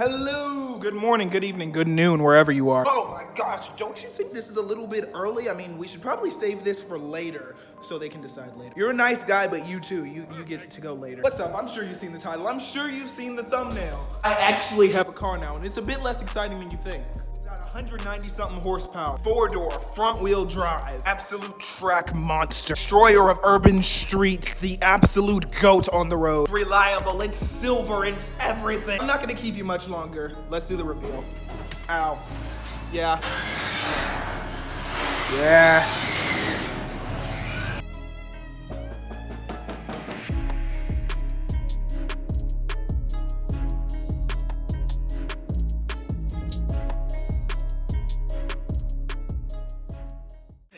Hello, good morning, good evening, good noon, wherever you are. Oh my gosh, don't you think this is a little bit early? I mean, we should probably save this for later so they can decide later. You're a nice guy, but you too, you get to go later. What's up? I'm sure you've seen the title. I'm sure you've seen the thumbnail. I actually have a car now, and it's a bit less exciting than you think. Got 190 something horsepower, 4-door, front wheel drive, absolute track monster, destroyer of urban streets, the absolute goat on the road. Reliable, it's silver, it's everything. I'm not gonna keep you much longer. Let's do the reveal. Ow. Yeah. Yeah.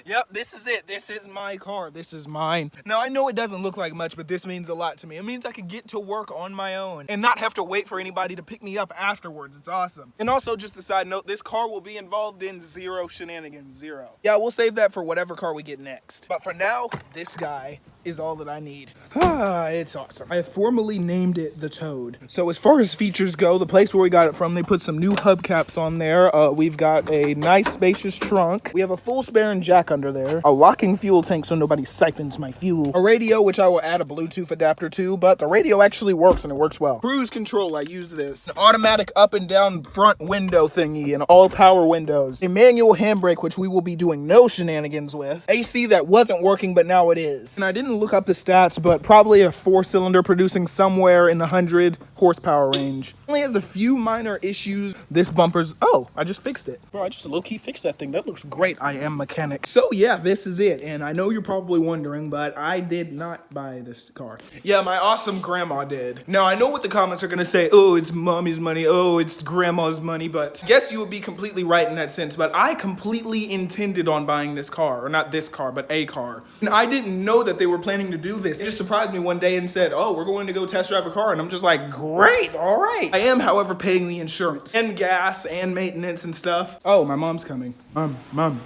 Yep, this is it. This is my car. This is mine. Now, I know it doesn't look like much, but this means a lot to me. It means I can get to work on my own and not have to wait for anybody to pick me up afterwards. It's awesome. And also, just a side note, this car will be involved in zero shenanigans. Zero. Yeah, we'll save that for whatever car we get next. But for now, this guy is all that I need. It's awesome. I formally named it the Toad. So as far as features go, the place where we got it from, they put some new hubcaps on there. We've got a nice spacious trunk. We have a full spare and jack under there. A locking fuel tank so nobody siphons my fuel. A radio, which I will add a Bluetooth adapter to, but the radio actually works and it works well. Cruise control, I use this. An automatic up and down front window thingy and all power windows. A manual handbrake, which we will be doing no shenanigans with. AC that wasn't working, but now it is. And I didn't look up the stats, but probably a 4-cylinder producing somewhere in the 100 horsepower range. Only has a few minor issues. This bumper's, oh, I just fixed it. Bro, I just low-key fixed that thing. That looks great. I am mechanic. So yeah, this is it. And I know you're probably wondering, but I did not buy this car. Yeah, my awesome grandma did. Now, I know what the comments are gonna say. Oh, it's mommy's money. Oh, it's grandma's money. But I guess you would be completely right in that sense. But I completely intended on buying this car. Or not this car, but a car. And I didn't know that they were planning to do this. It just surprised me one day and said, oh, we're going to go test drive a car. And I'm just like, great, all right. I am, however, paying the insurance and gas and maintenance and stuff. Oh, my mom's coming. Mom.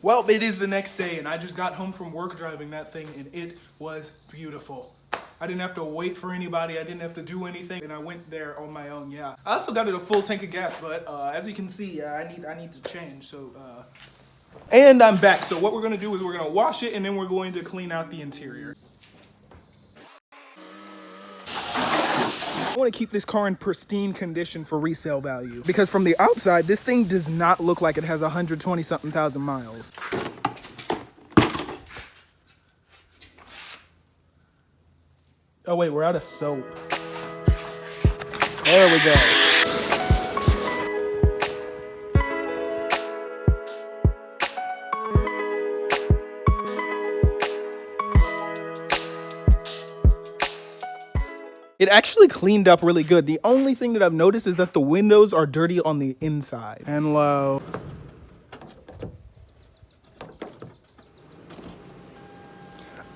Well, it is the next day and I just got home from work driving that thing and it was beautiful. I didn't have to wait for anybody. I didn't have to do anything, and I went there on my own. Yeah, I also got it a full tank of gas, but as you can see, I need to change. So, and I'm back. So what we're gonna do is we're gonna wash it, and then we're going to clean out the interior. I want to keep this car in pristine condition for resale value because from the outside, this thing does not look like it has 120-something thousand miles. Oh wait, we're out of soap. There we go. It actually cleaned up really good. The only thing that I've noticed is that the windows are dirty on the inside and low.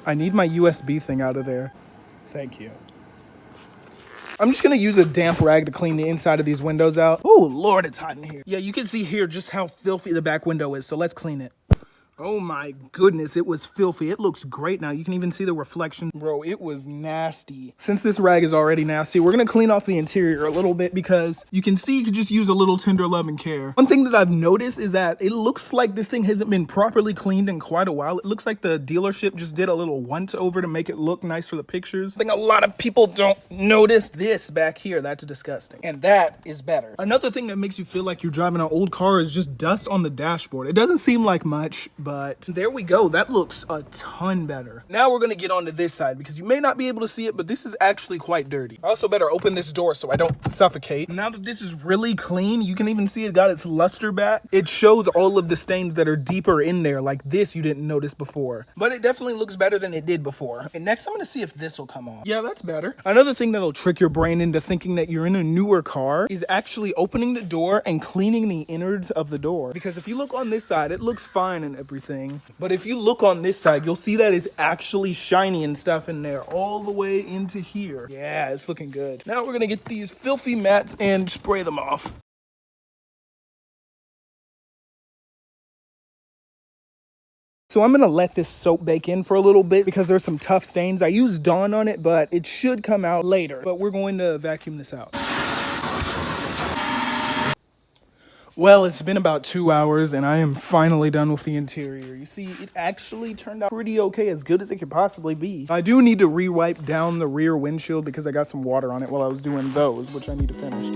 I need my USB thing out of there. Thank you. I'm just gonna use a damp rag to clean the inside of these windows out. Oh, Lord, it's hot in here. Yeah, you can see here just how filthy the back window is, so let's clean it. Oh my goodness, it was filthy. It looks great now. You can even see the reflection. Bro, it was nasty. Since this rag is already nasty, we're gonna clean off the interior a little bit because you can see you could just use a little tender love and care. One thing that I've noticed is that it looks like this thing hasn't been properly cleaned in quite a while. It looks like the dealership just did a little once over to make it look nice for the pictures. I think a lot of people don't notice this back here. That's disgusting. And that is better. Another thing that makes you feel like you're driving an old car is just dust on the dashboard. It doesn't seem like much, but there we go. That looks a ton better. Now we're gonna get onto this side because you may not be able to see it, but this is actually quite dirty. I also better open this door so I don't suffocate. Now that this is really clean, you can even see it got its luster back. It shows all of the stains that are deeper in there, like this you didn't notice before. But it definitely looks better than it did before. And next I'm gonna see if this will come off. Yeah, that's better. Another thing that'll trick your brain into thinking that you're in a newer car is actually opening the door and cleaning the innards of the door. Because if you look on this side, it looks fine and everything. But if you look on this side, you'll see that it's actually shiny and stuff in there all the way into here. Yeah, it's looking good. Now we're gonna get these filthy mats and spray them off. So I'm gonna let this soap bake in for a little bit because there's some tough stains. I used Dawn on it, but it should come out later. But we're going to vacuum this out. Well, it's been about 2 hours and I am finally done with the interior. You see, it actually turned out pretty okay, as good as it could possibly be. I do need to re-wipe down the rear windshield because I got some water on it while I was doing those, which I need to finish.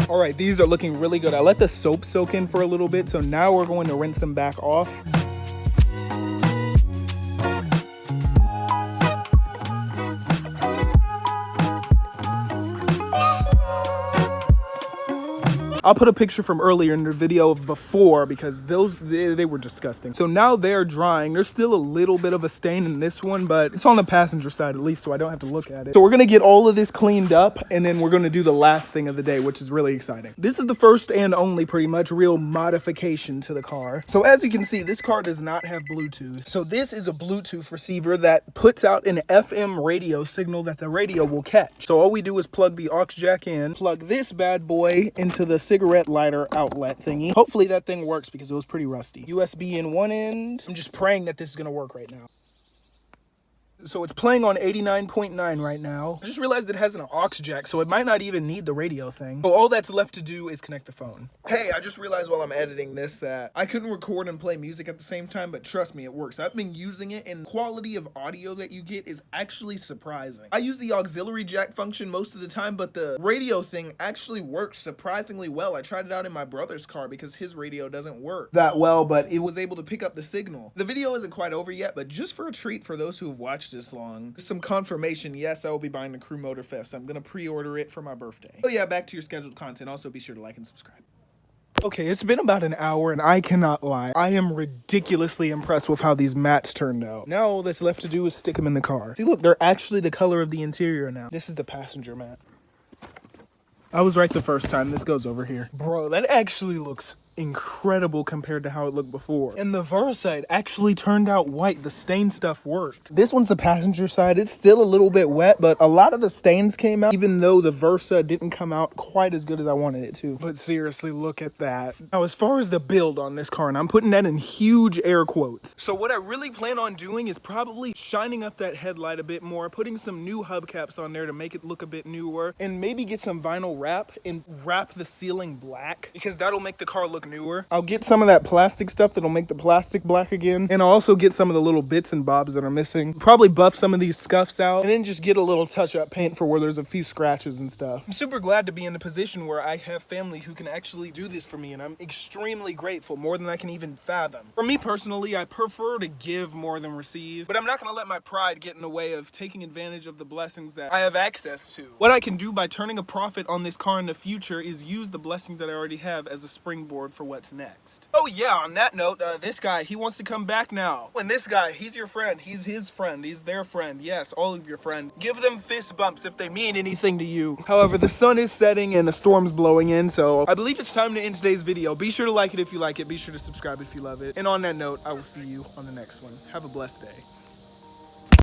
All right, these are looking really good. I let the soap soak in for a little bit, so now we're going to rinse them back off. I'll put a picture from earlier in the video of before because they were disgusting. So now they're drying. There's still a little bit of a stain in this one, but it's on the passenger side at least, so I don't have to look at it. So we're gonna get all of this cleaned up and then we're gonna do the last thing of the day, which is really exciting. This is the first and only pretty much real modification to the car. So as you can see, this car does not have Bluetooth. So this is a Bluetooth receiver that puts out an FM radio signal that the radio will catch. So all we do is plug the aux jack in, plug this bad boy into the cigarette lighter outlet thingy. Hopefully that thing works because it was pretty rusty. USB in one end. I'm just praying that this is gonna work right now. So it's playing on 89.9 right now. I just realized it has an aux jack, so it might not even need the radio thing. So all that's left to do is connect the phone. Hey, I just realized while I'm editing this that I couldn't record and play music at the same time, but trust me, it works. I've been using it, and quality of audio that you get is actually surprising. I use the auxiliary jack function most of the time, but the radio thing actually works surprisingly well. I tried it out in my brother's car because his radio doesn't work that well, but it was able to pick up the signal. The video isn't quite over yet, but just for a treat for those who have watched this long, some confirmation. Yes, I will be buying the Crew Motor Fest. I'm gonna pre-order it for my birthday. Oh yeah, back to your scheduled content. Also be sure to like and subscribe. Okay, it's been about an hour and I cannot lie. I am ridiculously impressed with how these mats turned out. Now all that's left to do is stick them in the car. See, look, they're actually the color of the interior now. This is the passenger mat. I was right the first time. This goes over here. Bro, that actually looks incredible compared to how it looked before. And the Versa, it actually turned out white. The stain stuff worked. This one's the passenger side. It's still a little bit wet, but a lot of the stains came out, even though the Versa didn't come out quite as good as I wanted it to. But seriously, look at that. Now, as far as the build on this car, and I'm putting that in huge air quotes. So what I really plan on doing is probably shining up that headlight a bit more, putting some new hubcaps on there to make it look a bit newer, and maybe get some vinyl wrap and wrap the ceiling black, because that'll make the car look newer. I'll get some of that plastic stuff that'll make the plastic black again, and I'll also get some of the little bits and bobs that are missing. Probably buff some of these scuffs out, and then just get a little touch-up paint for where there's a few scratches and stuff. I'm super glad to be in a position where I have family who can actually do this for me, and I'm extremely grateful, more than I can even fathom. For me personally, I prefer to give more than receive, but I'm not gonna let my pride get in the way of taking advantage of the blessings that I have access to. What I can do by turning a profit on this car in the future is use the blessings that I already have as a springboard for what's next. Oh yeah, on that note, this guy, he wants to come back now. And this guy, he's your friend, he's his friend, he's their friend. Yes, all of your friends. Give them fist bumps if they mean anything to you. However, the sun is setting and a storm's blowing in, so I believe it's time to end today's video. Be sure to like it if you like it, be sure to subscribe if you love it. And on that note, I will see you on the next one. Have a blessed day.